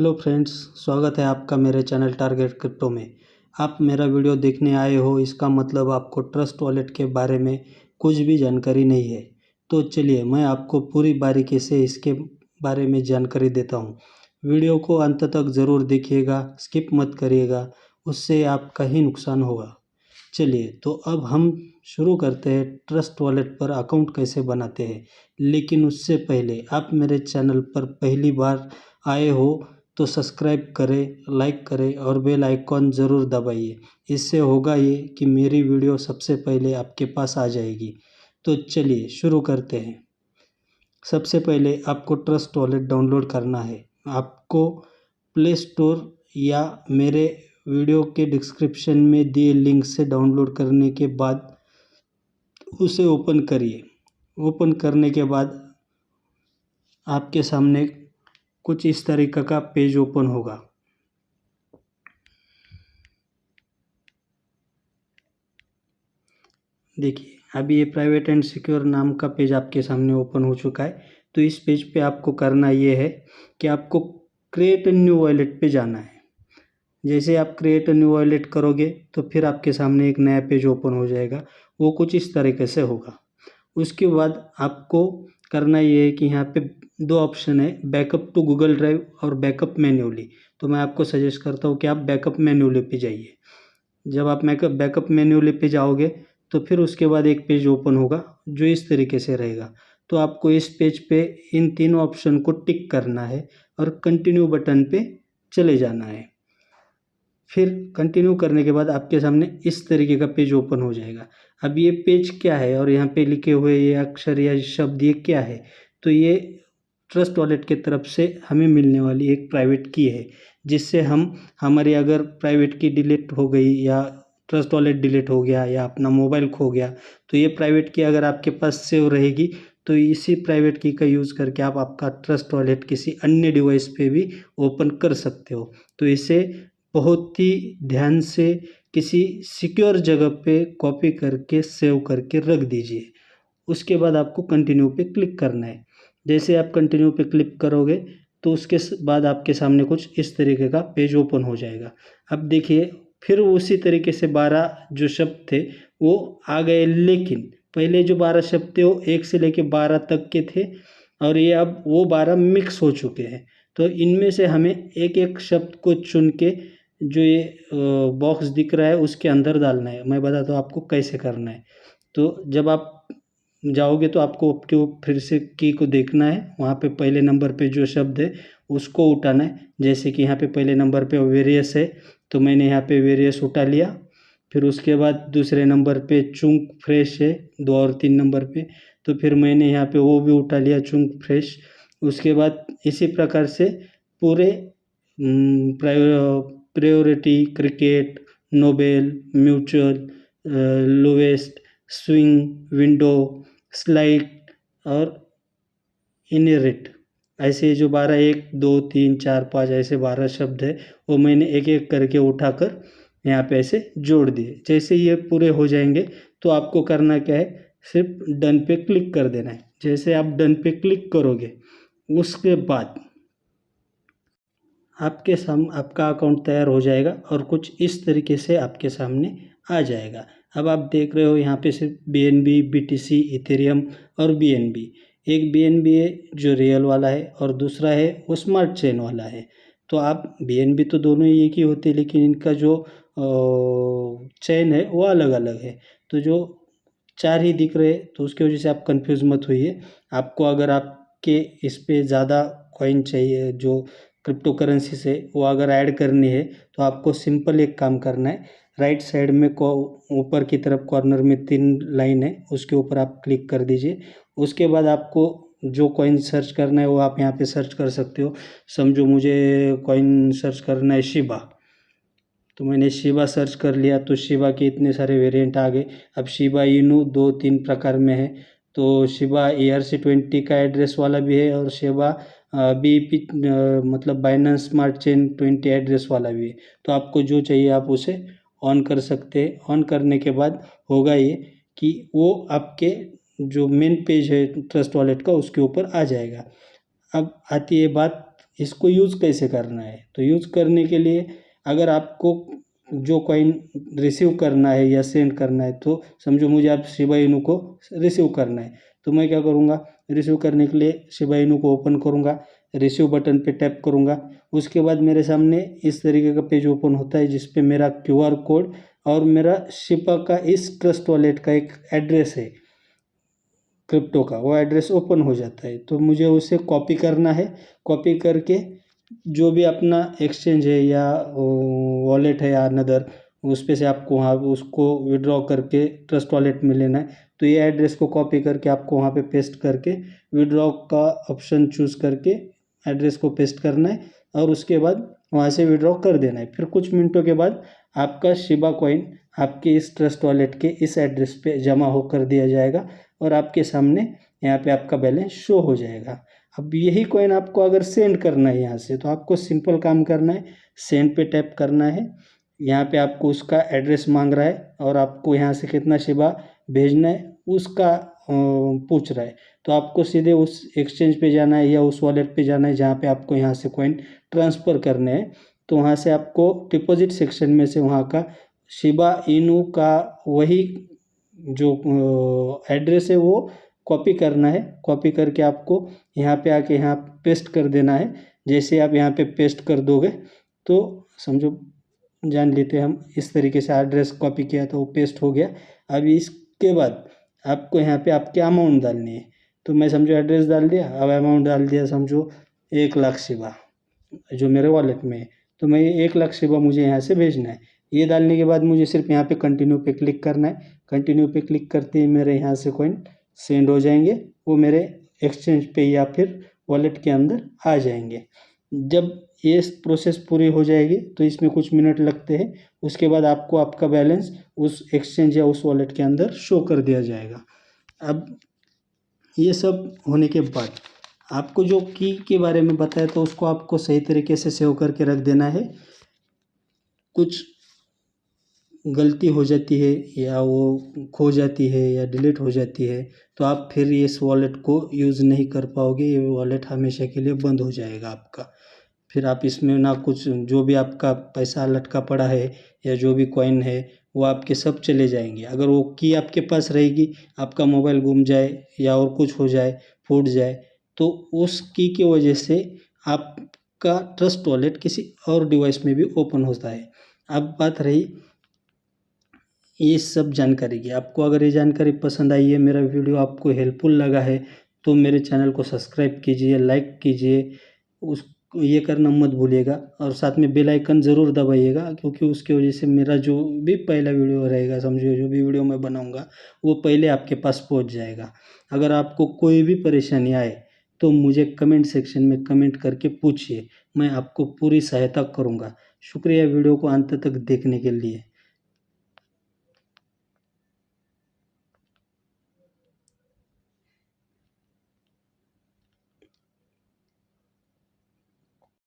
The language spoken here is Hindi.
हेलो फ्रेंड्स, स्वागत है आपका मेरे चैनल टारगेट क्रिप्टो में। आप मेरा वीडियो देखने आए हो, इसका मतलब आपको ट्रस्ट वॉलेट के बारे में कुछ भी जानकारी नहीं है। तो चलिए मैं आपको पूरी बारीकी से इसके बारे में जानकारी देता हूँ। वीडियो को अंत तक ज़रूर देखिएगा, स्किप मत करिएगा, उससे आपका ही नुकसान होगा। चलिए तो अब हम शुरू करते हैं ट्रस्ट वॉलेट पर अकाउंट कैसे बनाते हैं। लेकिन उससे पहले आप मेरे चैनल पर पहली बार आए हो तो सब्सक्राइब करें, लाइक करें और बेल आइकॉन ज़रूर दबाइए। इससे होगा ये कि मेरी वीडियो सबसे पहले आपके पास आ जाएगी। तो चलिए शुरू करते हैं। सबसे पहले आपको ट्रस्ट वॉलेट डाउनलोड करना है। आपको प्ले स्टोर या मेरे वीडियो के डिस्क्रिप्शन में दिए लिंक से डाउनलोड करने के बाद उसे ओपन करिए। ओपन करने के बाद आपके सामने कुछ इस तरीके का पेज ओपन होगा। देखिए अभी ये प्राइवेट एंड सिक्योर नाम का पेज आपके सामने ओपन हो चुका है। तो इस पेज पे आपको करना ये है कि आपको क्रिएट अ न्यू वॉलेट पे जाना है। जैसे आप क्रिएट अ न्यू वॉलेट करोगे तो फिर आपके सामने एक नया पेज ओपन हो जाएगा। वो कुछ इस तरीके से होगा। उसके बाद आपको करना ये है कि यहाँ पे दो ऑप्शन है, बैकअप टू गूगल ड्राइव और बैकअप मैन्युअली। तो मैं आपको सजेस्ट करता हूँ कि आप बैकअप मैन्युअली पे जाइए। जब आप बैकअप मैन्युअली पे जाओगे तो फिर उसके बाद एक पेज ओपन होगा जो इस तरीके से रहेगा। तो आपको इस पेज पे इन तीनों ऑप्शन को टिक करना है और कंटिन्यू बटन पे चले जाना है। फिर कंटिन्यू करने के बाद आपके सामने इस तरीके का पेज ओपन हो जाएगा। अब ये पेज क्या है और यहाँ पे लिखे हुए ये अक्षर या शब्द ये क्या है? तो ये ट्रस्ट वॉलेट की तरफ से हमें मिलने वाली एक प्राइवेट की है, जिससे हम हमारी अगर प्राइवेट की डिलीट हो गई या ट्रस्ट वॉलेट डिलीट हो गया या अपना मोबाइल खो गया तो ये प्राइवेट की अगर आपके पास सेव रहेगी तो इसी प्राइवेट की का यूज़ करके आप आपका ट्रस्ट वॉलेट किसी अन्य डिवाइस पे भी ओपन कर सकते हो। तो इसे बहुत ही ध्यान से किसी सिक्योर जगह पे कॉपी करके सेव करके रख दीजिए। उसके बाद आपको कंटिन्यू पे क्लिक करना है। जैसे आप कंटिन्यू पे क्लिक करोगे तो उसके बाद आपके सामने कुछ इस तरीके का पेज ओपन हो जाएगा। अब देखिए फिर उसी तरीके से 12 जो शब्द थे वो आ गए, लेकिन पहले जो 12 शब्द थे वो 1 से लेके 12 तक के थे और ये अब वो 12 मिक्स हो चुके हैं। तो इनमें से हमें एक एक शब्द को चुन के जो ये बॉक्स दिख रहा है उसके अंदर डालना है। मैं बताता हूँ आपको कैसे करना है। तो जब आप जाओगे तो आपको फिर से की को देखना है। वहाँ पे पहले नंबर पे जो शब्द है उसको उठाना है। जैसे कि यहाँ पे पहले नंबर पे वेरियस है तो मैंने यहाँ पे वेरियस उठा लिया। फिर उसके बाद दूसरे नंबर पे चुंक फ्रेश है 2 और 3 नंबर पे, तो फिर मैंने यहाँ पे वो भी उठा लिया चुंक फ्रेश। उसके बाद इसी प्रकार से पूरे priority, cricket, Nobel, mutual, lowest, swing, window, slide और इनहेरिट, ऐसे जो 12 1 2 3 4 5 ऐसे 12 शब्द है वो मैंने एक एक करके उठाकर यहाँ पे ऐसे जोड़ दिए। जैसे ये पूरे हो जाएंगे तो आपको करना क्या है, सिर्फ डन पे क्लिक कर देना है। जैसे आप डन पे क्लिक करोगे उसके बाद आपका अकाउंट तैयार हो जाएगा और कुछ इस तरीके से आपके सामने आ जाएगा। अब आप देख रहे हो यहाँ पे सिर्फ BNB, BTC, इथेरियम और BNB। एक BNB है जो रियल वाला है और दूसरा है वो स्मार्ट चेन वाला है। तो आप BNB तो दोनों ही एक ही होते हैं, लेकिन इनका जो चेन है वो अलग अलग है। तो जो 4 ही दिख रहे तो उसकी वजह से आप कंफ्यूज मत होइए। आपको अगर आपके इस पे ज़्यादा कॉइन चाहिए जो क्रिप्टो करेंसी से, वो अगर ऐड करनी है तो आपको सिंपल एक काम करना है। राइट साइड में को ऊपर की तरफ कॉर्नर में 3 लाइन है, उसके ऊपर आप क्लिक कर दीजिए। उसके बाद आपको जो कॉइन सर्च करना है वो आप यहाँ पे सर्च कर सकते हो। समझो मुझे कॉइन सर्च करना है शिबा, तो मैंने शिबा सर्च कर लिया तो शिबा के इतने सारे वेरिएंट आ गए। अब शिबा इनू 2-3 प्रकार में है। तो शिबा ERC20 का एड्रेस वाला भी है और शिबा BEP मतलब बाइनेंस स्मार्ट चेन 20 एड्रेस वाला भी है। तो आपको जो चाहिए आप उसे ऑन कर सकते हैं। ऑन करने के बाद होगा ये कि वो आपके जो मेन पेज है ट्रस्ट वॉलेट का उसके ऊपर आ जाएगा। अब आती है बात इसको यूज़ कैसे करना है। तो यूज़ करने के लिए अगर आपको जो कॉइन रिसीव करना है या सेंड करना है, तो समझो मुझे आप शिबा इनू को रिसीव करना है, तो मैं क्या करूँगा, रिसीव करने के लिए शिबा इनू को ओपन करूँगा, रिसीव बटन पे टैप करूँगा। उसके बाद मेरे सामने इस तरीके का पेज ओपन होता है जिस पे मेरा QR कोड और मेरा शिबा का इस ट्रस्ट वॉलेट का एक एड्रेस है क्रिप्टो का, वो एड्रेस ओपन हो जाता है। तो मुझे उसे कॉपी करना है। कॉपी करके जो भी अपना एक्सचेंज है या वॉलेट है या अनदर, उस पे से आपको वहाँ उसको विड्रॉ करके ट्रस्ट वॉलेट में लेना है। तो ये एड्रेस को कॉपी करके आपको वहाँ पे पेस्ट करके विड्रॉ का ऑप्शन चूज़ करके एड्रेस को पेस्ट करना है और उसके बाद वहाँ से विड्रॉ कर देना है। फिर कुछ मिनटों के बाद आपका शिबा कॉइन आपके इस ट्रस्ट वॉलेट के इस एड्रेस पे जमा होकर दिया जाएगा और आपके सामने यहाँ पे आपका बैलेंस शो हो जाएगा। अब यही कॉइन आपको अगर सेंड करना है यहाँ से, तो आपको सिंपल काम करना है, सेंड पे टैप करना है। यहाँ पे आपको उसका एड्रेस मांग रहा है और आपको यहाँ से कितना शिबा भेजना है उसका पूछ रहा है। तो आपको सीधे उस एक्सचेंज पे जाना है या उस वॉलेट पे जाना है जहाँ पे आपको यहाँ से कॉइन ट्रांसफ़र करने हैं। तो वहाँ से आपको डिपॉजिट सेक्शन में से वहाँ का शिबा इनू का वही जो एड्रेस है वो कॉपी करना है। कॉपी करके आपको यहाँ पे आके यहाँ पेस्ट कर देना है। जैसे आप यहाँ पे पेस्ट कर दोगे तो समझो जान लेते हैं हम, इस तरीके से एड्रेस कॉपी किया तो वो पेस्ट हो गया। अब इसके बाद आपको यहाँ पे आपके अमाउंट डालनी है। तो मैं समझो एड्रेस डाल दिया, अब अमाउंट डाल दिया, समझो 1,00,000 शिबा जो मेरे वॉलेट में है। तो मैं 1,00,000 शिबा मुझे यहाँ से भेजना है। ये डालने के बाद मुझे सिर्फ यहाँ पे कंटिन्यू पे क्लिक करना है। कंटिन्यू पे क्लिक करते ही मेरे यहाँ से कॉइन सेंड हो जाएंगे, वो मेरे एक्सचेंज पे या फिर वॉलेट के अंदर आ जाएंगे। जब ये प्रोसेस पूरी हो जाएगी तो इसमें कुछ मिनट लगते हैं। उसके बाद आपको आपका बैलेंस उस एक्सचेंज या उस वॉलेट के अंदर शो कर दिया जाएगा। अब ये सब होने के बाद आपको जो की के बारे में बताया तो उसको आपको सही तरीके से सेव करके रख देना है। कुछ गलती हो जाती है या वो खो जाती है या डिलीट हो जाती है तो आप फिर इस वॉलेट को यूज़ नहीं कर पाओगे। ये वॉलेट हमेशा के लिए बंद हो जाएगा आपका। फिर आप इसमें ना कुछ, जो भी आपका पैसा लटका पड़ा है या जो भी कॉइन है वो आपके सब चले जाएंगे। अगर वो की आपके पास रहेगी, आपका मोबाइल गुम जाए या और कुछ हो जाए, फूट जाए, तो उस की की वजह से आपका ट्रस्ट वॉलेट किसी और डिवाइस में भी ओपन होता है। अब बात रही ये सब जानकारी की। आपको अगर ये जानकारी पसंद आई है, मेरा वीडियो आपको हेल्पफुल लगा है, तो मेरे चैनल को सब्सक्राइब कीजिए, लाइक कीजिए, उस ये करना मत भूलिएगा और साथ में बेल आइकन ज़रूर दबाइएगा, क्योंकि उसकी वजह से मेरा जो भी पहला वीडियो रहेगा, समझो जो भी वीडियो मैं बनाऊंगा वो पहले आपके पास पहुंच जाएगा। अगर आपको कोई भी परेशानी आए तो मुझे कमेंट सेक्शन में कमेंट करके पूछिए, मैं आपको पूरी सहायता करूँगा। शुक्रिया वीडियो को अंत तक देखने के लिए।